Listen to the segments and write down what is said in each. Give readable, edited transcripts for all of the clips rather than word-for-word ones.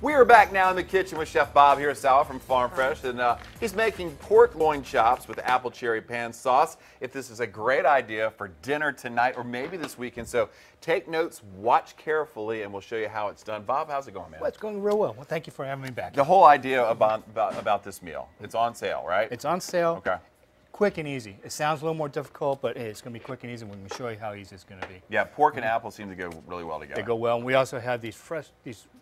We are back now in the kitchen with Chef Bob Hirasawa from Farm Fresh, and he's making pork loin chops with apple cherry pan sauce. If this is a great idea for dinner tonight or maybe this weekend, so take notes, watch carefully, and we'll show you how it's done. Bob, how's it going, man? Well, it's going real well. Well, thank you for having me back. The whole idea about this meal, it's on sale, right? It's on sale. Okay. Quick and easy. It sounds a little more difficult, but hey, it's going to be quick and easy. We're going to show you how easy it's going to be. Yeah, pork and apple seem to go really well together. They go well, and we also have these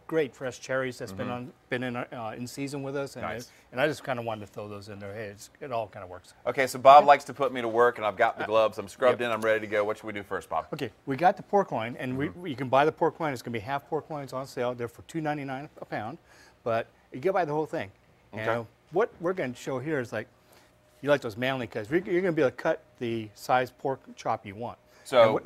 great fresh cherries that's been in season with us, and Nice. and I just kind of wanted to throw those in there. Hey, it all kind of works. Okay, so Bob likes to put me to work, and I've got the gloves. I'm scrubbed in. I'm ready to go. What should we do first, Bob? Okay, we got the pork loin, and you can buy the pork loin. It's going to be half pork loins on sale. They're for $2.99 a pound, but you can buy the whole thing. Okay. And what we're going to show here is you like those manly cuts. You're going to be able to cut the size pork chop you want. So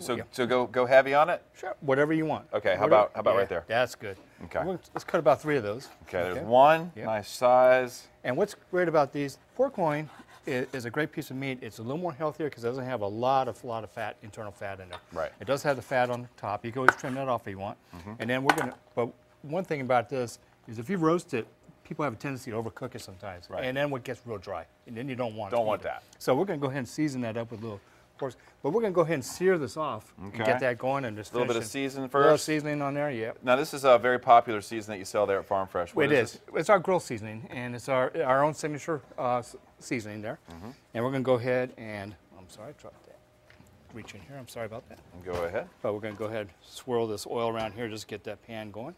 go heavy on it. Sure, whatever you want. Okay, how about right there? That's good. Okay. Let's cut about 3 of those. Okay, there's one, nice size. And what's great about these, pork loin is a great piece of meat. It's a little more healthier because it doesn't have a lot of fat, internal fat in there. Right. It does have the fat on top. You can always trim that off if you want. And then but one thing about this is if you roast it, people have a tendency to overcook it sometimes. Right. And then it gets real dry. And then you don't want that. So we're going to go ahead and season that up with a little pork. But we're going to go ahead and sear this off and get that going and just a little bit of season first. A little seasoning on there, yeah. Now this is a very popular season that you sell there at Farm Fresh. What it is. this? It's our grill seasoning, and it's our own signature seasoning there. And we're going to go ahead and, I'm sorry, I dropped that. Reach in here, I'm sorry about that. Go ahead. But we're going to go ahead and swirl this oil around here, just get that pan going.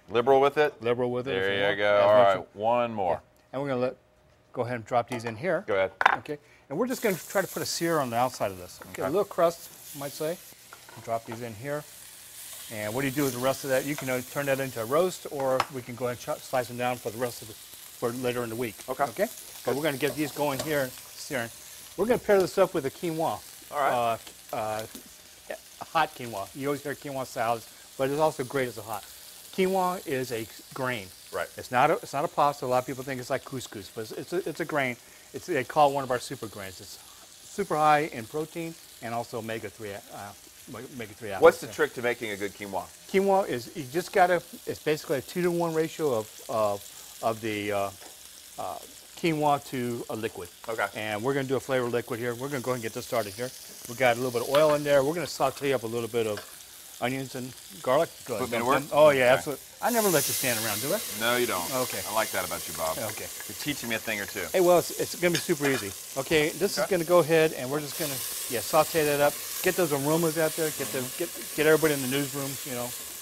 Liberal with it? Liberal with it. There you go. All right, one more. Yeah. And we're going to go ahead and drop these in here. Go ahead. Okay. And we're just going to try to put a sear on the outside of this. Okay. A little crust, you might say. Drop these in here. And what do you do with the rest of that? You can turn that into a roast, or we can go ahead and slice them down for the rest of for later in the week. Okay. Okay. But we're going to get these going here, searing. We're going to pair this up with a quinoa. All right. Hot quinoa. You always hear quinoa salads, but it's also great as a hot. Quinoa is a grain. Right. It's not a pasta. A lot of people think it's like couscous, but it's a grain. They call it one of our super grains. It's super high in protein and also omega-3 acids. What's the trick to making a good quinoa? Quinoa is you just gotta. It's basically a 2-to-1 ratio of the quinoa to a liquid. Okay. And we're gonna do a flavor liquid here. We're gonna go ahead and get this started here. We got a little bit of oil in there. We're gonna saute up a little bit of onions and garlic. Put me to work? Oh yeah, absolutely. I never let you stand around, do I? No, you don't. Okay. I like that about you, Bob. Okay. You're teaching me a thing or two. Hey, well, it's going to be super easy. Okay, this is going to go ahead, and we're just going to saute that up. Get those aromas out there. Get everybody in the newsroom.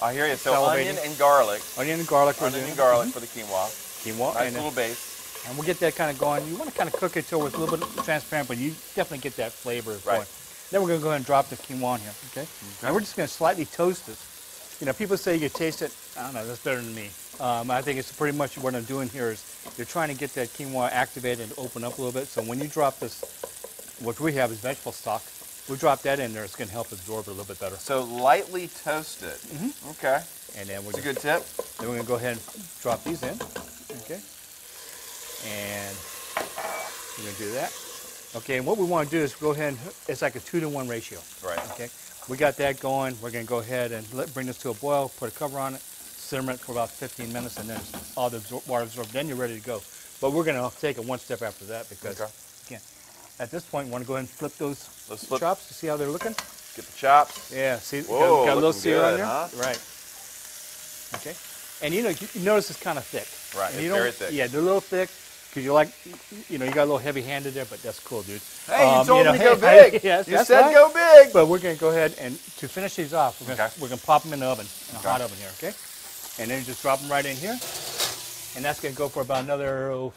I hear you. So onion and garlic. Onion and garlic. Onion and garlic for the quinoa. Quinoa. Nice little base. And we'll get that kind of going. You want to kind of cook it till it's a little bit transparent, but you definitely get that flavor going. Then we're going to go ahead and drop the quinoa in here. Okay. And we're just going to slightly toast it. People say you can taste it. I don't know. That's better than me. I think it's pretty much what I'm doing here is you're trying to get that quinoa activated and open up a little bit. So when you drop this, what we have is vegetable stock. We drop that in there. It's going to help absorb it a little bit better. So lightly toast it. Okay. And then that's a good tip. Then we're going to go ahead and drop these in. Okay. And we're going to do that. Okay. And what we want to do is go ahead and it's like a 2-to-1 ratio. Right. Okay. We got that going. We're going to go ahead and bring this to a boil, put a cover on it, simmer it for about 15 minutes, and then all the water absorbed. Then you're ready to go. But we're going to take it one step after that because, again, at this point, we want to go ahead and flip those chops to see how they're looking. Get the chops. Yeah, see, whoa, got a little sear on there. Huh? Right. Okay. And you notice it's kind of thick. Right, it's very thick. Yeah, they're a little thick. Because you got a little heavy-handed there, but that's cool, dude. Hey, you told me to go big. Yes, you said go big. But we're going to go ahead and to finish these off, we're going to pop them in the oven, in a hot oven here, okay? And then just drop them right in here. And that's going to go for about another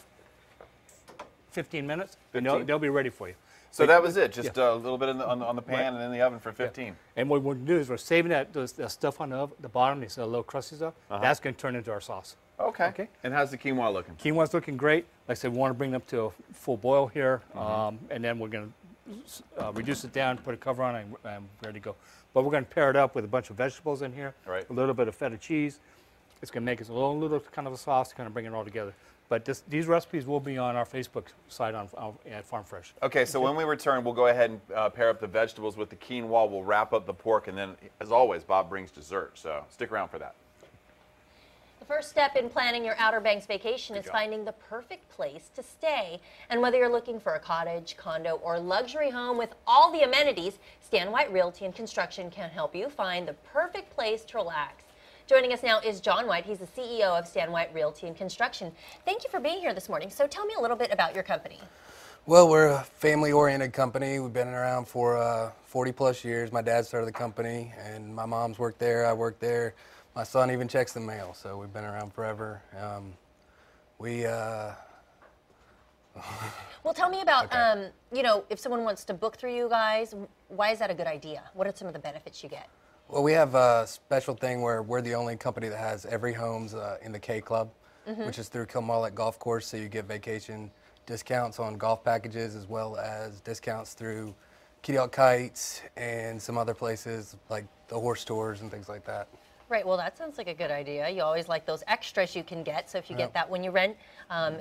15 minutes. 15? And they'll be ready for you. So that was it, just a little bit on the pan and in the oven for 15. Yeah. And what we're going to do is we're saving that stuff on the bottom, these little crusty stuff. That's going to turn into our sauce. Okay. And how's the quinoa looking? Quinoa's looking great. Like I said, we want to bring it up to a full boil here, and then we're going to reduce it down, put a cover on it, and ready to go. But we're going to pair it up with a bunch of vegetables in here, a little bit of feta cheese. It's going to make us a little kind of a sauce to kind of bring it all together. But these recipes will be on our Facebook site at Farm Fresh. Okay, so when we return, we'll go ahead and pair up the vegetables with the quinoa. We'll wrap up the pork, and then, as always, Bob brings dessert. So stick around for that. The first step in planning your Outer Banks vacation is finding the perfect place to stay. And whether you're looking for a cottage, condo, or luxury home with all the amenities, Stan White Realty and Construction can help you find the perfect place to relax. Joining us now is John White. He's the CEO of Stan White Realty and Construction. Thank you for being here this morning. So tell me a little bit about your company. Well, we're a family-oriented company. We've been around for 40-plus years. My dad started the company, and my mom's worked there. I worked there. My son even checks the mail, so we've been around forever. Well, tell me about, you know, if someone wants to book through you guys, why is that a good idea? What are some of the benefits you get? Well, we have a special thing where we're the only company that has every home's in the K Club, which is through Kilmallock Golf Course, so you get vacation discounts on golf packages as well as discounts through Kitty Hawk Kites and some other places like the horse tours and things like that. Right, well, that sounds like a good idea. You always like those extras you can get, so if you get that when you rent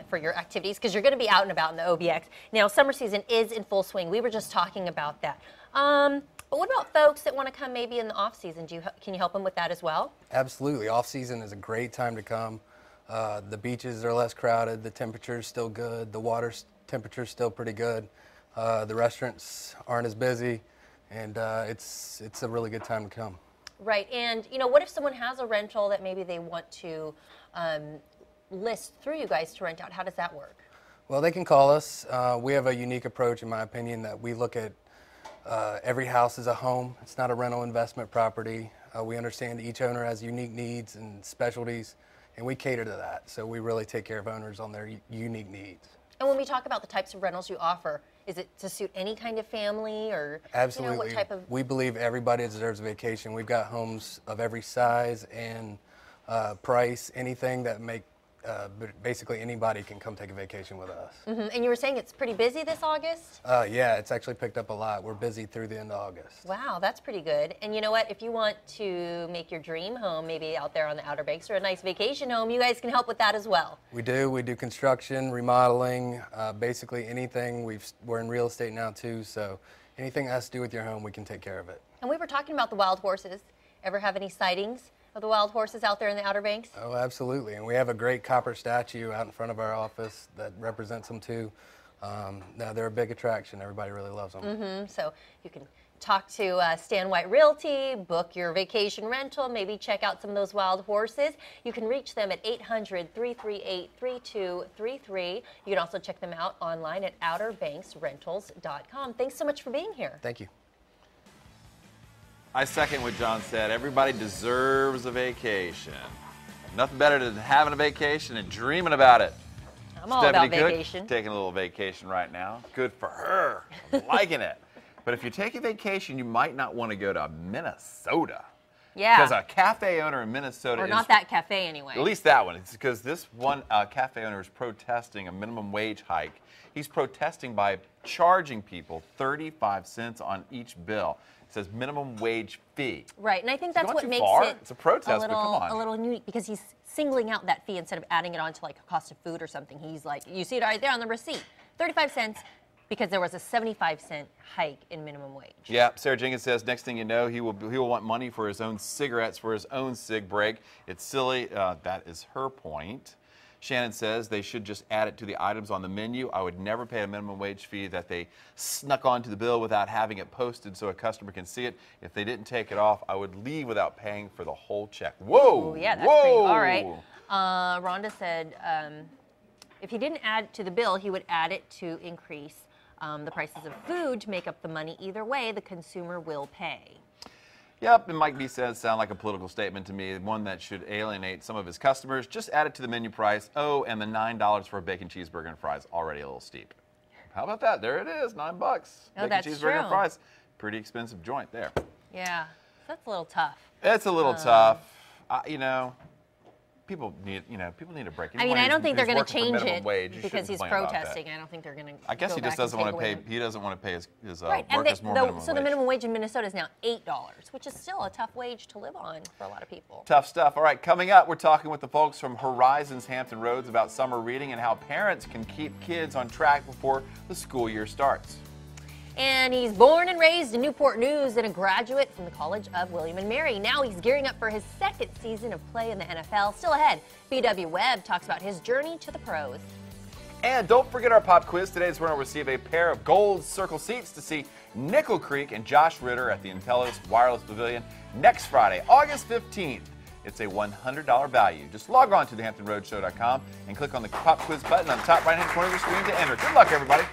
for your activities, because you're going to be out and about in the OBX. Now, summer season is in full swing. We were just talking about that. But what about folks that want to come maybe in the off season? Can you help them with that as well? Absolutely. Off season is a great time to come. The beaches are less crowded. The temperature's still good. The water temperature's still pretty good. The restaurants aren't as busy, and it's a really good time to come. Right, and you know, what if someone has a rental that maybe they want to list through you guys to rent out? How does that work? Well, they can call us. We have a unique approach, in my opinion, that we look at every house as a home. It's not a rental investment property. We understand each owner has unique needs and specialties, and we cater to that. So we really take care of owners on their unique needs. And when we talk about the types of rentals you offer, is it to suit any kind of family, or absolutely? You know, what type of... We believe everybody deserves a vacation. We've got homes of every size and price, anything that basically anybody can come take a vacation with us. And you were saying it's pretty busy this August? Yeah, it's actually picked up a lot. We're busy through the end of August. Wow, that's pretty good. And you know what? If you want to make your dream home, maybe out there on the Outer Banks, or a nice vacation home, you guys can help with that as well. We do. We do construction, remodeling, basically anything. We're in real estate now too, so anything that has to do with your home, we can take care of it. And we were talking about the wild horses. Ever have any sightings of the wild horses out there in the Outer Banks? Oh, absolutely. And we have a great copper statue out in front of our office that represents them too. Now they're a big attraction. Everybody really loves them. So you can talk to Stan White Realty, book your vacation rental, maybe check out some of those wild horses. You can reach them at 800-338-3233. You can also check them out online at outerbanksrentals.com. Thanks so much for being here. Thank you. I second what John said. Everybody deserves a vacation. Nothing better than having a vacation and dreaming about it. I'm all about vacation. Taking a little vacation right now. Good for her. I'm liking it. But if you take a vacation, you might not want to go to Minnesota. Yeah. Because a cafe owner in Minnesota or not that cafe anyway. At least that one. It's because this one cafe owner is protesting a minimum wage hike. He's protesting by charging people 35 cents on each bill. It says minimum wage fee. Right, and I think that's what makes it it's a protest, but come on. A little unique, because he's singling out that fee instead of adding it on to like a cost of food or something. He's like, you see it right there on the receipt, 35 cents, because there was a 75-cent hike in minimum wage. Yeah, Sarah Jenkins says next thing you know, he will want money for his own cigarettes for his own cig break. It's silly. That is her point. Shannon says they should just add it to the items on the menu. I would never pay a minimum wage fee that they snuck onto the bill without having it posted so a customer can see it. If they didn't take it off, I would leave without paying for the whole check. Whoa! Ooh, yeah, that's pretty all right. Rhonda said if he didn't add it to the bill, he would add it to increase the prices of food to make up the money. Either way, the consumer will pay. Yep, and Mike B says, sound like a political statement to me, one that should alienate some of his customers. Just add it to the menu price. Oh, and the $9 for a bacon cheeseburger and fries, already a little steep. How about that? There it is, $9. Oh, bacon that's cheeseburger true. And fries. Pretty expensive joint there. Yeah, that's a little tough. It's a little tough. You know, people need a break. I mean, I don't think they're going to change it because he's complain about protesting. I don't think they're going to. I guess he just doesn't want to pay. He doesn't want to pay his right. workers more minimum so wage. the minimum wage in Minnesota is now $8, which is still a tough wage to live on for a lot of people. Tough stuff. All right, coming up, we're talking with the folks from Horizons Hampton Roads about summer reading and how parents can keep kids on track before the school year starts. And he's born and raised in Newport News and a graduate from the College of William & Mary. Now he's gearing up for his second season of play in the NFL. Still ahead, B.W. Webb talks about his journey to the pros. And don't forget our pop quiz. Today's winner will receive a pair of gold circle seats to see Nickel Creek and Josh Ritter at the Intellis Wireless Pavilion next Friday, August 15th. It's a $100 value. Just log on to thehamptonroadshow.com and click on the pop quiz button on the top right-hand corner of the screen to enter. Good luck, everybody.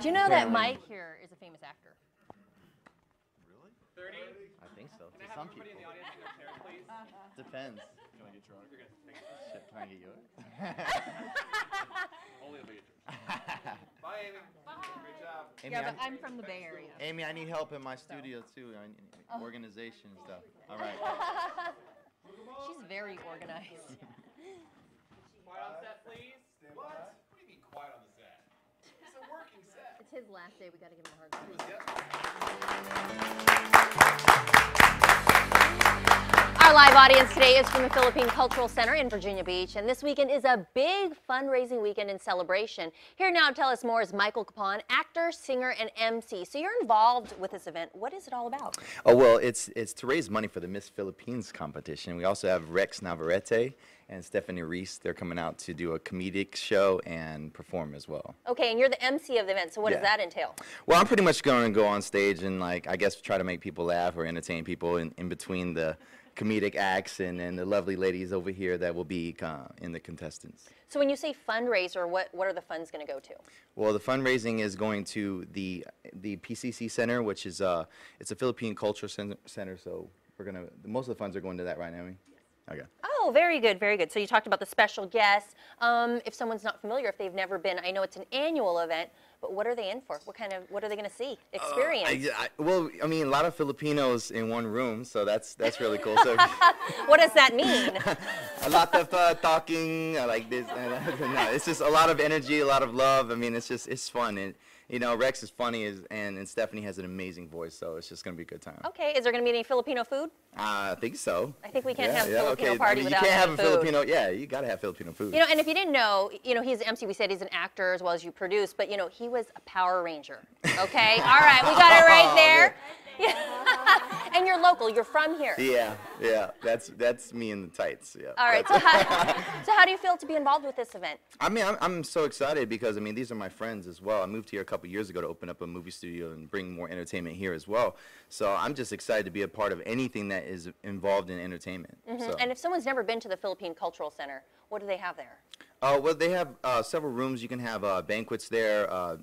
Do you know that Mike here is a famous actor? Really? 30? I think so. To some people. Depends. Can I get your autograph? Shit, can I get yours? Only if I get yours. Bye, Amy. Bye. Great job. Amy, Yeah, but I'm from the Bay Area. Amy, I need help in my studio too. I need organization and stuff. All right. She's very organized. Quiet on set, please. What? What do you mean quiet on the set? It's a working set. It's his last day. We got to give him a hard time. Our live audience today is from the Philippine Cultural Center in Virginia Beach, and this weekend is a big fundraising weekend and celebration. Here now to tell us more is Michael Capon, actor, singer, and MC. So you're involved with this event. What is it all about? Oh, well, it's to raise money for the Miss Philippines competition. We also have Rex Navarrete and Stephanie Reese. They're coming out to do a comedic show and perform as well. Okay, and you're the MC of the event, so what does that entail? Well, I'm pretty much going to go on stage and, like, I guess try to make people laugh or entertain people in between the comedic acts and the lovely ladies over here that will be in the contestants. So when you say fundraiser, what are the funds going to go to? Well, the fundraising is going to the PCC Center, which is it's a Philippine Culture Center. So most of the funds are going to that, right, Naomi? Okay. Oh, very good, very good. So you talked about the special guests. If someone's not familiar, if they've never been, I know it's an annual event, but what are they in for? What are they going to see, experience? Well, I mean, a lot of Filipinos in one room, so that's really cool. So what does that mean? A lot of talking like this. No, it's just a lot of energy, a lot of love. I mean, it's fun. And, you know, Rex is funny, and Stephanie has an amazing voice, so it's just going to be a good time. Okay, is there going to be any Filipino food? I think so. I think we can't have a Filipino party you without can't have a food. Filipino. Yeah, you got to have Filipino food. You know, and if you didn't know, you know, he's the MC. We said he's an actor as well as you produce, but you know, he was a Power Ranger. Okay, all right, we got it right there. And you're local. You're from here. Yeah. That's me in the tights. Yeah. All right. So how do you feel to be involved with this event? I mean, I'm so excited because I mean these are my friends as well. I moved here a couple years ago to open up a movie studio and bring more entertainment here as well. So I'm just excited to be a part of anything that is involved in entertainment. So. And if someone's never been to the Philippine Cultural Center, what do they have there? Well, they have several rooms. You can have banquets there.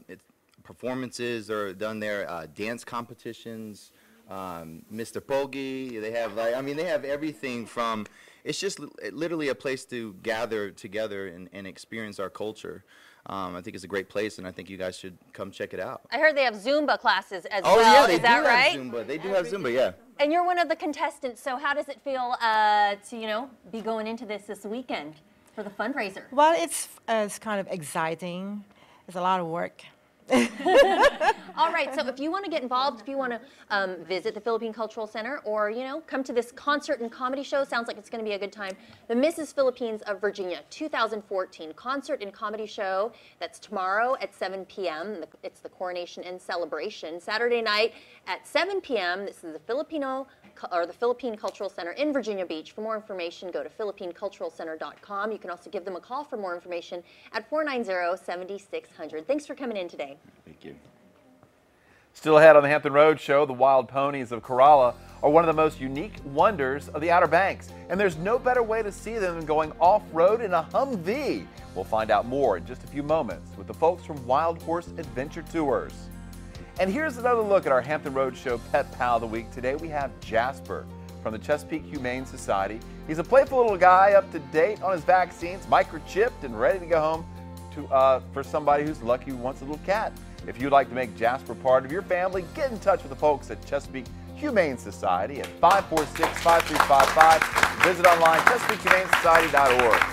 Performances are done there. Dance competitions. Mr. Pogi. They have they have everything from. It's just literally a place to gather together and experience our culture. I think it's a great place, and I think you guys should come check it out. I heard they have Zumba classes as Oh, well. yeah, they Is that do right? have Zumba. They do have Zumba, yeah. And you're one of the contestants, so how does it feel to, be going into this weekend for the fundraiser? Well, it's kind of exciting. It's a lot of work. All right, so if you want to get involved, if you want to visit the Philippine Cultural Center or, come to this concert and comedy show, sounds like it's going to be a good time. The Mrs. Philippines of Virginia 2014 concert and comedy show. That's tomorrow at 7 p.m. It's the Coronation and Celebration. Saturday night at 7 p.m. This is the Philippine Cultural Center in Virginia Beach. For more information, go to philippineculturalcenter.com. You can also give them a call for more information at 490-7600. Thanks for coming in today. Thank you. Still ahead on the Hampton Road Show, the wild ponies of Kerala are one of the most unique wonders of the Outer Banks, and there's no better way to see them than going off-road in a Humvee. We'll find out more in just a few moments with the folks from Wild Horse Adventure Tours. And here's another look at our Hampton Road Show Pet Pal of the Week. Today we have Jasper from the Chesapeake Humane Society. He's a playful little guy up to date on his vaccines, microchipped and ready to go home for somebody who's lucky who wants a little cat. If you'd like to make Jasper part of your family, get in touch with the folks at Chesapeake Humane Society at 546-5355. Visit online, ChesapeakeHumaneSociety.org.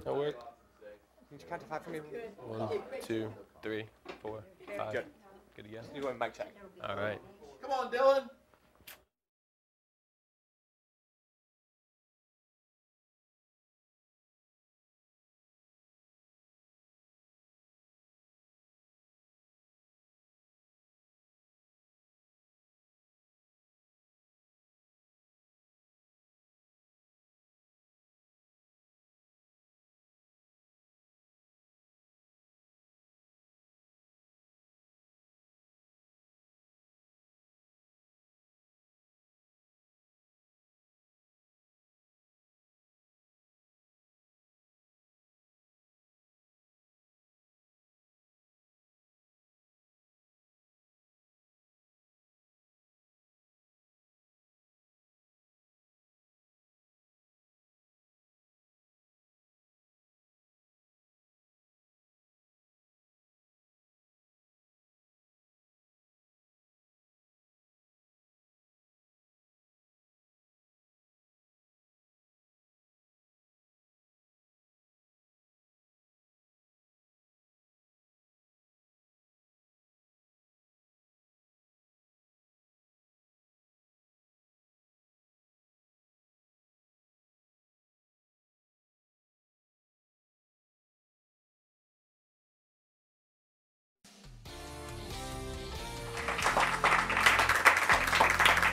That work? Can you count to 5 for me? 1, 2, 3, 4, 5. Good. Good to go? You're going mic check. All right. Come on, Dylan.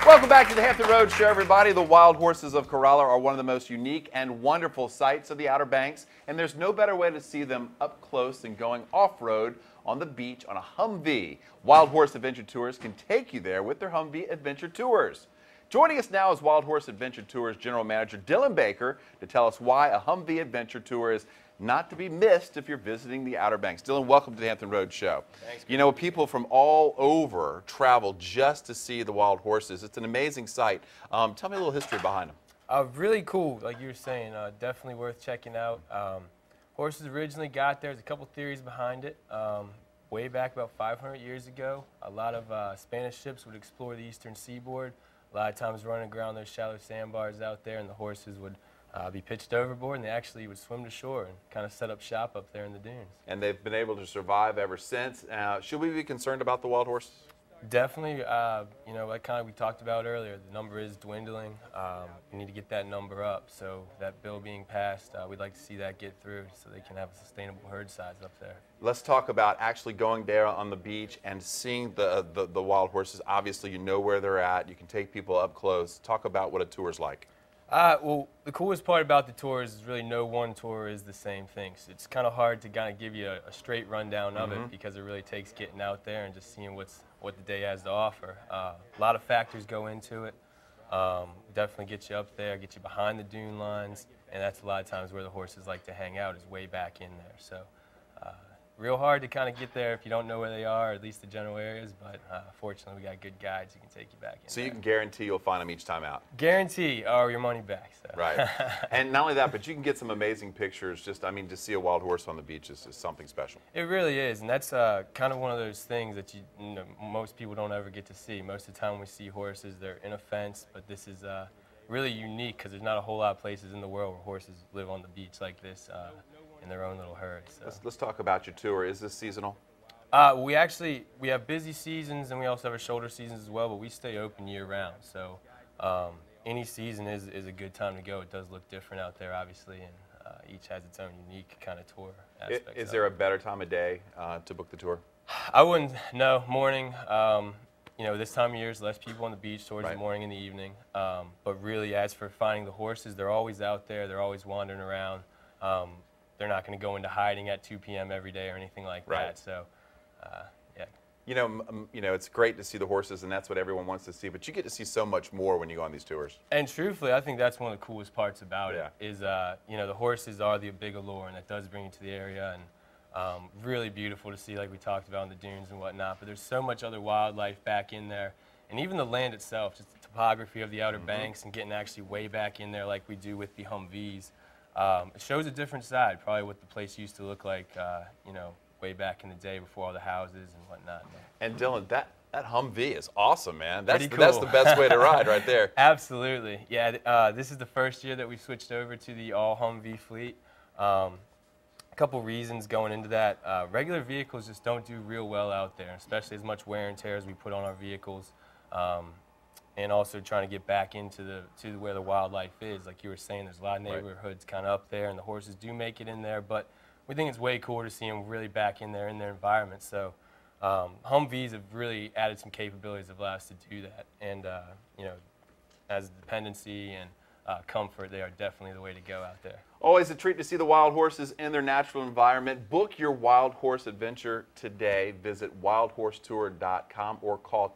Welcome back to the Hampton Road Show, everybody. The wild horses of Kerala are one of the most unique and wonderful sights of the Outer Banks, and there's no better way to see them up close than going off-road on the beach on a Humvee. Wild Horse Adventure Tours can take you there with their Humvee Adventure Tours. Joining us now is Wild Horse Adventure Tours General Manager Dylan Baker to tell us why a Humvee Adventure Tour is not to be missed if you're visiting the Outer Banks. Dylan, welcome to the Hampton Road Show. Thanks. You know, people from all over travel just to see the wild horses. It's an amazing sight. Tell me a little history behind them. Really cool, like you were saying. Definitely worth checking out. Horses originally got there. There's a couple theories behind it. Way back about 500 years ago, a lot of Spanish ships would explore the eastern seaboard. A lot of times running around those shallow sandbars out there, and the horses would be pitched overboard, and they actually would swim to shore and kind of set up shop up there in the dunes. And they've been able to survive ever since. Should we be concerned about the wild horses? Definitely, you know, like kind of we talked about earlier, the number is dwindling. We need to get that number up. So that bill being passed, we'd like to see that get through so they can have a sustainable herd size up there. Let's talk about actually going there on the beach and seeing the wild horses. Obviously, you know where they're at. You can take people up close. Talk about what a tour's like. Well, the coolest part about the tours is really no one tour is the same thing. So it's kind of hard to kind of give you a straight rundown of it because it really takes getting out there and just seeing what the day has to offer. A lot of factors go into it. Definitely get you up there, get you behind the dune lines, and that's a lot of times where the horses like to hang out is way back in there. So real hard to kind of get there if you don't know where they are, or at least the general areas, but fortunately we got good guides who can take you back in So there. you can guarantee you'll find them each time out. Guarantee or your money back. So. Right. And not only that, but you can get some amazing pictures. Just, I mean, to see a wild horse on the beach is something special. It really is, and that's kind of one of those things that you know, most people don't ever get to see. Most of the time we see horses, they're in a fence, but this is really unique because there's not a whole lot of places in the world where horses live on the beach like this in their own little herds. So. Let's talk about your tour. Is this seasonal? We have busy seasons and we also have our shoulder seasons as well, but we stay open year round. So any season is a good time to go. It does look different out there, obviously, and each has its own unique kind of tour aspect. Is there a better time of day to book the tour? I wouldn't, no, morning. You know, this time of year is less people on the beach towards the morning and the evening. But really, as for finding the horses, they're always out there. They're always wandering around. They're not going to go into hiding at 2 p.m. every day or anything like that. So, yeah. You know, it's great to see the horses, and that's what everyone wants to see. But you get to see so much more when you go on these tours. And truthfully, I think that's one of the coolest parts about it. Is you know, the horses are the big allure, and that does bring you to the area, and really beautiful to see, like we talked about in the dunes and whatnot. But there's so much other wildlife back in there, and even the land itself, just the topography of the Outer Banks, and getting actually way back in there, like we do with the Humvees. It shows a different side, probably what the place used to look like, you know, way back in the day before all the houses and whatnot. And Dylan, that Humvee is awesome, man. That's Pretty that's cool. the best way to ride right there. Absolutely. Yeah, this is the first year that we switched over to the all Humvee fleet. A couple reasons going into that. Regular vehicles just don't do real well out there, especially as much wear and tear as we put on our vehicles. And also trying to get back into where the wildlife is. Like you were saying, there's a lot of neighborhoods kind of up there, and the horses do make it in there, but we think it's way cooler to see them really back in their environment. So Humvees have really added some capabilities that allow us to do that. And, you know, as dependency and comfort, they are definitely the way to go out there. Always a treat to see the wild horses in their natural environment. Book your wild horse adventure today. Visit wildhorsetour.com or call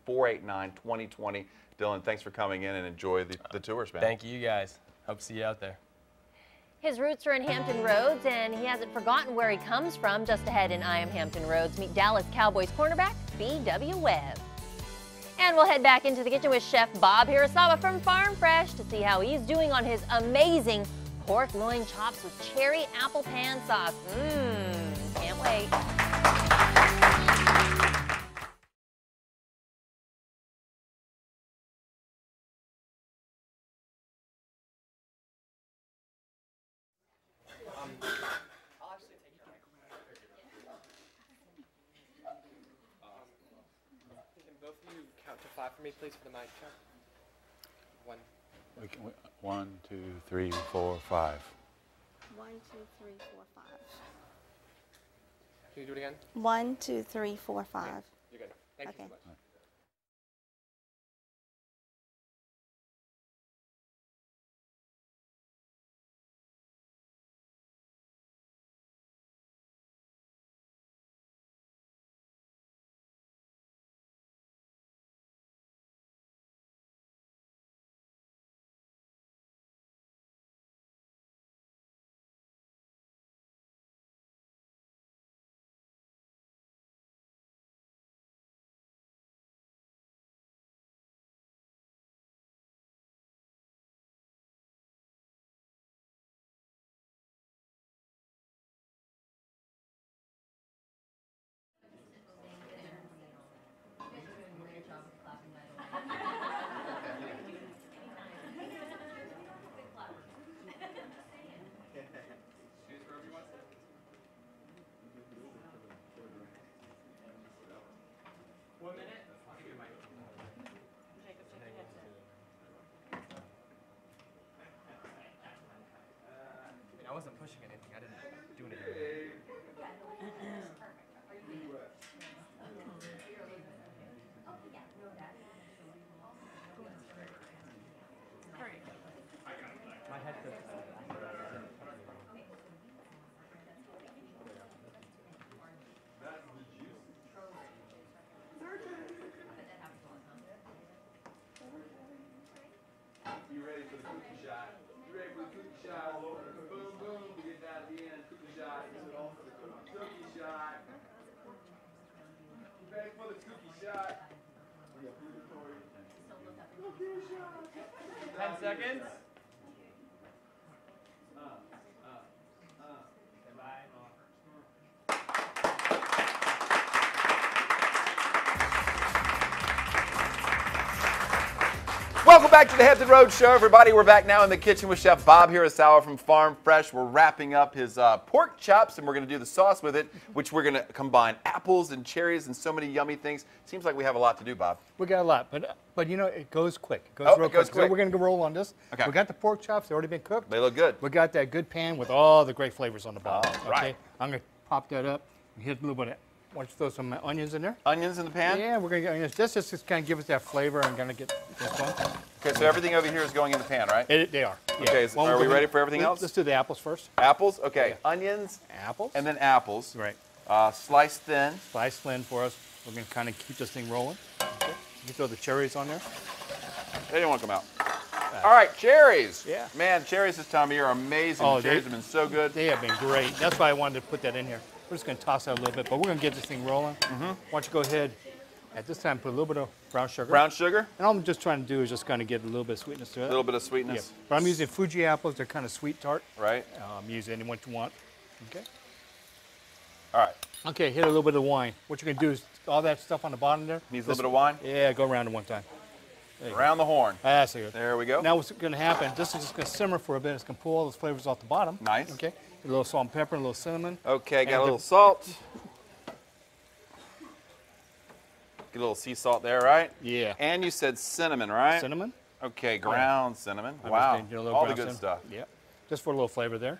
252-489-2020. Dylan, thanks for coming in and enjoy the tours, man. Thank you guys. Hope to see you out there. His roots are in Hampton Roads, and he hasn't forgotten where he comes from. Just ahead in I Am Hampton Roads, meet Dallas Cowboys cornerback B.W. Webb. And we'll head back into the kitchen with Chef Bob Hirasawa from Farm Fresh to see how he's doing on his amazing pork loin chops with cherry apple pan sauce. Can't wait. Both of you count to 5 for me, please, for the mic check. 1. 1, 2, 3, 4, 5. 1, 2, 3, 4, 5. Can you do it again? 1, 2, 3, 4, 5. You're good. Thank you so much. cookie shot. You ready for the cookie shot? Boom, boom. We get that at the end. Cookie shot. Cookie shot. You ready for the cookie shot? 10 seconds. Welcome back to the Hampton Road Show, everybody. We're back now in the kitchen with Chef Bob Hirasawa from Farm Fresh. We're wrapping up his pork chops, and we're going to do the sauce with it, which we're going to combine apples and cherries and so many yummy things. Seems like we have a lot to do, Bob. We got a lot, but you know, it goes quick. It goes Oh, real it goes quick. quick. So we're going to roll on this. Okay. We got the pork chops. They've already been cooked. They look good. We got that good pan with all the great flavors on the bottom. All right. Okay? I'm going to pop that up and hit a little bit of, why don't you throw some onions in there? Onions in the pan? Yeah, we're going to get onions. This just kind of give us that flavor and going to get this one. Okay, so everything over here is going in the pan, right? They are. Yeah. Okay, Well, are we we're ready gonna- for everything else? Let's do the apples first. Apples? Okay, Yeah. onions, Apples. and then apples. Right. Sliced thin. Slice thin for us. We're going to kind of keep this thing rolling. Okay. You can throw the cherries on there. They didn't want to come out. All right, cherries. Yeah. Man, cherries this time of year are amazing. Oh, The cherries have been so good. They have been great. That's why I wanted to put that in here. We're just going to toss that a little bit, but we're going to get this thing rolling. Why don't you go ahead, at this time, put a little bit of brown sugar. Brown sugar, And all I'm just trying to do is just kind of get a little bit of sweetness to it. a little bit of Yeah. sweetness. But I'm using Fuji apples. They're kind of sweet tart. Right. Use any one you want. Okay. All right. Okay, hit a little bit of wine. What you're going to do is all that stuff on the bottom there. Needs a little bit of wine. Yeah, go around it one time. There you go. Around the horn. That's it. There we go. Now what's going to happen, this is just going to simmer for a bit. It's going to pull all those flavors off the bottom. Nice. Okay. A little salt and pepper, a little cinnamon. Okay, got And a little salt. Get a little sea salt there, right? Yeah. And you said cinnamon, right? Cinnamon. Okay, ground cinnamon. I'm just Wow. gonna do a little All the ground good cinnamon. stuff. Yep. Just for a little flavor there.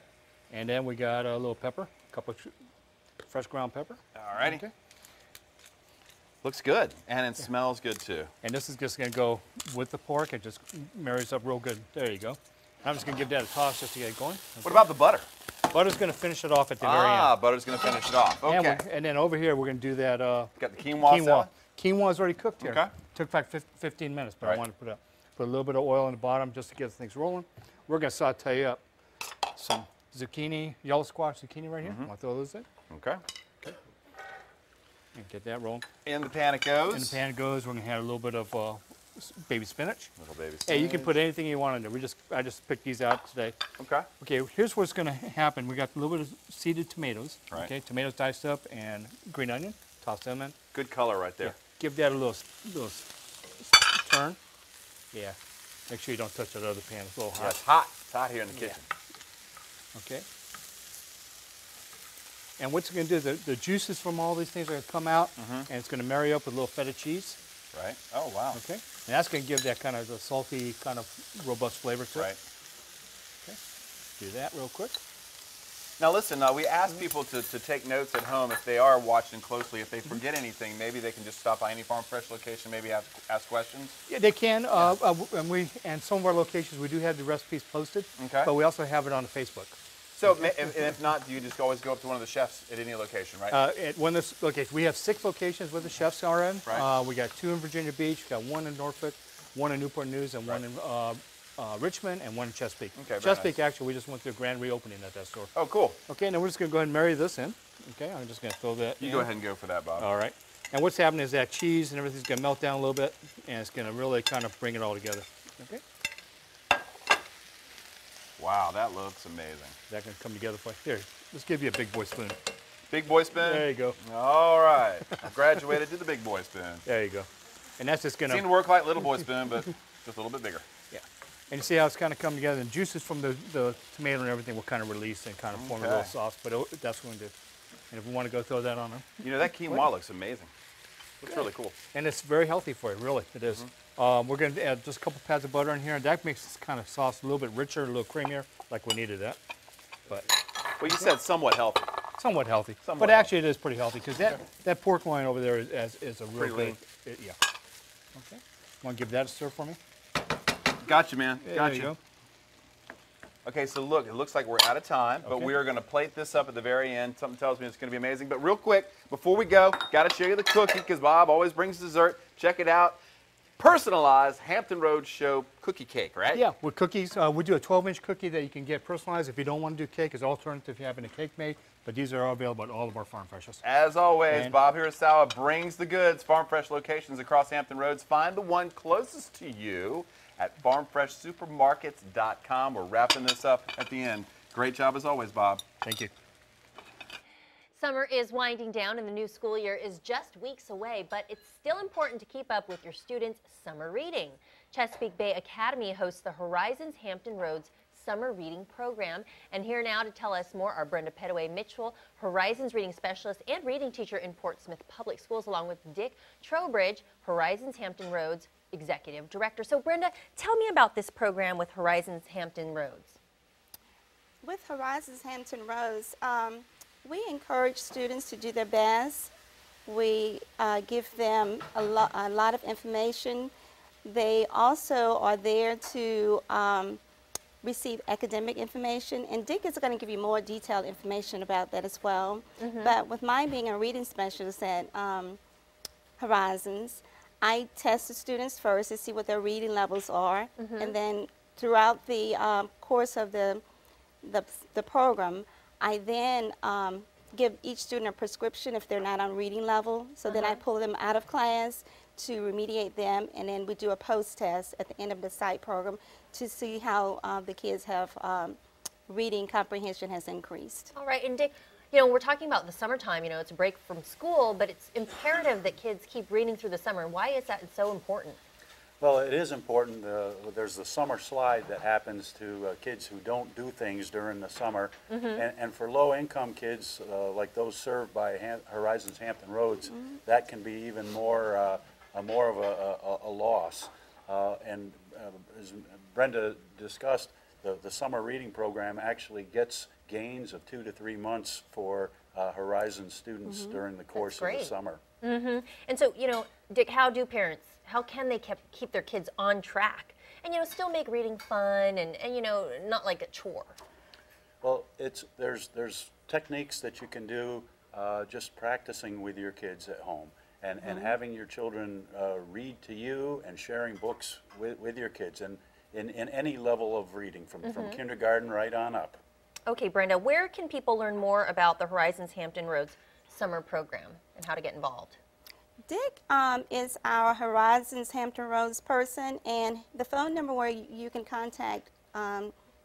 And then we got a little pepper, a couple of fresh ground pepper. All righty. Okay. Looks good. And it smells good too. And this is just going to go with the pork. It just marries up real good. There you go. I'm just going to give that a toss just to get it going. What about the butter? Butter's going to finish it off at the very end. Butter's going to finish it off. Okay. And then over here, we're going to do that Got the quinoa salad? Quinoa is already cooked here. Okay. Took about 15 minutes, but I Right. wanted to put a little bit of oil on the bottom just to get things rolling. We're going to saute up some zucchini, yellow squash zucchini right here. Want to throw those in? Okay. And get that rolling. In the pan it goes. In the pan it goes. We're going to add a little bit of baby spinach. Little baby Hey, you can spinach. put anything you want in there. I just picked these out today. Okay. Okay, here's what's going to happen. We got a little bit of seeded tomatoes. Right. Okay, tomatoes diced up and green onion. Toss them in. Good color right there. Yeah. Give that a little turn. Yeah. Make sure you don't touch that other pan. It's a little Yeah, hot. it's hot. It's hot here in the kitchen. Okay. And what's going to do, the juices from all these things are going to come out, and it's going to marry up with a little feta cheese. Right. Oh, wow. Okay. And that's going to give that kind of the salty, kind of robust flavor to Right. it. Okay. Do that real quick. Now listen, we ask people to take notes at home if they are watching closely. If they forget anything, maybe they can just stop by any Farm Fresh location, maybe ask questions. Yeah, they can. And some of our locations, we do have the recipes posted. Okay. But we also have it on the Facebook. So if not, do you just always go up to one of the chefs at any location, right? At one of the locations, we have 6 locations where the chefs are in. Right. We got 2 in Virginia Beach, we got 1 in Norfolk, 1 in Newport News, and 1 in Richmond, and 1 in Chesapeake. Okay, very Chesapeake, nice. actually, we just went through a grand reopening at that store. Oh, cool. Okay, now we're just going to go ahead and marry this in. Okay, I'm just going to throw that You in. go ahead and go for that, Bob. All right. And what's happening is that cheese and everything's going to melt down a little bit, and it's going to really kind of bring it all together. Okay. Wow, that looks amazing. Is that going to come together for you? Here, let's give you a big boy spoon. Big boy spoon? There you go. All right. I graduated to the big boy spoon. There you go. And that's just going Seemed to work like little boy spoon, but just a little bit bigger. Yeah. And you see how it's kind of come together. And juices from the tomato and everything will kind of release and kind of form a little Okay. sauce. But that's what we do. And if we want to go throw that on there. You know, that quinoa looks amazing. Looks really cool. And it's very healthy for you, really. It is. We're going to add just a couple pads of butter in here. And that makes this kind of sauce a little bit richer, a little creamier, like we needed that. But Well, you said somewhat healthy. somewhat healthy. Somewhat but actually, it is pretty healthy because that pork loin over there is a real Pretty good. lean. Yeah. Okay. Want to give that a stir for me? Gotcha, man. There Gotcha. you go. Okay, so look, it looks like we're out of time, but Okay. we are going to plate this up at the very end. Something tells me it's going to be amazing. But real quick, before we go, got to show you the cookie because Bob always brings dessert. Check it out. personalized Hampton Road Show cookie cake, right? Yeah, with cookies. We do a 12-inch cookie that you can get personalized. If you don't want to do cake, as an alternative if you're having a cake made. But these are all available at all of our Farm Freshes. As always, And Bob Hirasawa brings the goods. Farm Fresh locations across Hampton Roads. Find the one closest to you at farmfreshsupermarkets.com. We're wrapping this up at the end. Great job as always, Bob. Thank you. Summer is winding down and the new school year is just weeks away, but it's still important to keep up with your students' summer reading. Chesapeake Bay Academy hosts the Horizons Hampton Roads Summer Reading Program. And here now to tell us more are Brenda Petaway-Mitchell, Horizons Reading Specialist and Reading Teacher in Portsmouth Public Schools, along with Dick Trowbridge, Horizons Hampton Roads Executive Director. So Brenda, tell me about this program with Horizons Hampton Roads. With Horizons Hampton Roads, we encourage students to do their best. We give them a lot of information. They also are there to receive academic information, and Dick is going to give you more detailed information about that as well. But with mine being a reading specialist at Horizons, I test the students first to see what their reading levels are, and then throughout the course of the program, I then give each student a prescription if they're not on reading level. So then I pull them out of class to remediate them, and then we do a post-test at the end of the site program to see how the kids have reading comprehension has increased. All right, and Dick, you know, we're talking about the summertime, you know, it's a break from school, but it's imperative that kids keep reading through the summer. Why is that so important? Well, it is important. There's the summer slide that happens to kids who don't do things during the summer. And for low-income kids, like those served by Horizons Hampton Roads, that can be even more of a loss. And as Brenda discussed, the summer reading program actually gets gains of 2 to 3 months for Horizons students during the course of the summer. And so, you know, Dick, how can they keep their kids on track and, you know, still make reading fun and you know, not like a chore? Well, there's techniques that you can do just practicing with your kids at home and having your children read to you and sharing books with your kids and in any level of reading from kindergarten right on up. Okay, Brenda, where can people learn more about the Horizons Hampton Roads summer program and how to get involved? Dick is our Horizons Hampton Roads person, and the phone number where you can contact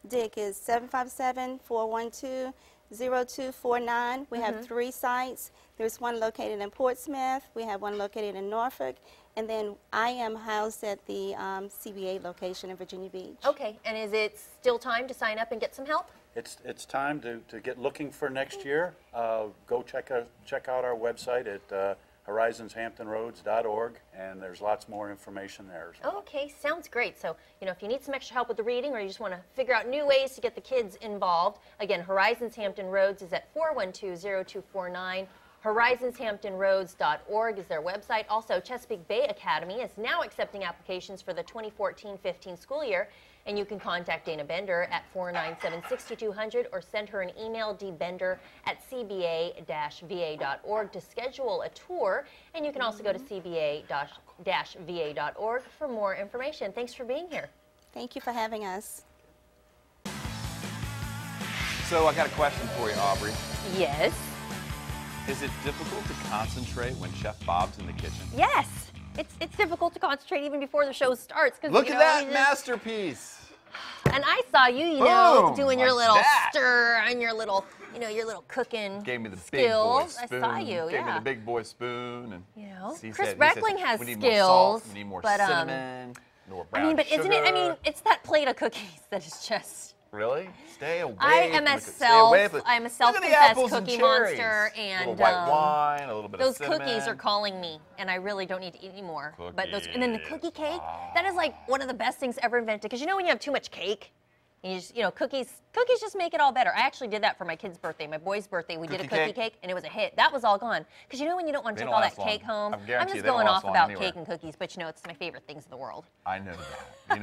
Dick is 757-412-0249. We have 3 sites. There's one located in Portsmouth, we have one located in Norfolk, and then I am housed at the CBA location in Virginia Beach. Okay, and is it still time to sign up and get some help? It's time to get looking for next year. Go check out our website at horizonshamptonroads.org, and there's lots more information there as well. Okay, sounds great. So, you know, if you need some extra help with the reading or you just want to figure out new ways to get the kids involved, again, Horizons Hampton Roads is at 412-0249. Horizonshamptonroads.org is their website. Also, Chesapeake Bay Academy is now accepting applications for the 2014-15 school year, and you can contact Dana Bender at 497-6200 or send her an email, dbender@cba-va.org, to schedule a tour. And you can also go to cba-va.org for more information. Thanks for being here. Thank you for having us. So I got a question for you, Aubrey. Yes? Is it difficult to concentrate when Chef Bob's in the kitchen? Yes. It's difficult to concentrate even before the show starts. Look at that masterpiece. And I saw you, know, doing your little stir and your little, you know, your little cooking Gave me the skills. big boy spoon. I saw you, Gave me the big boy spoon. And you know, he Chris said, Reckling has we need skills. More salt, we need more but, cinnamon, more brown I mean, but sugar. isn't it, I mean, it's that plate of cookies that is just... Really? Stay away. I'm a self-confessed cookie monster, and a little white wine, a little bit of cinnamon. Those cookies are calling me, and I really don't need to eat any more. But and then the cookie cake, that is like one of the best things ever invented. Because you know when you have too much cake, and you just, you know, cookies just make it all better. I actually did that for my kid's birthday, my boy's birthday. We did a cookie cake, and it was a hit. That was all gone. Because you know when you don't want to take all that cake home? I'm just going off about cake and cookies, but you know it's my favorite things in the world. I know that.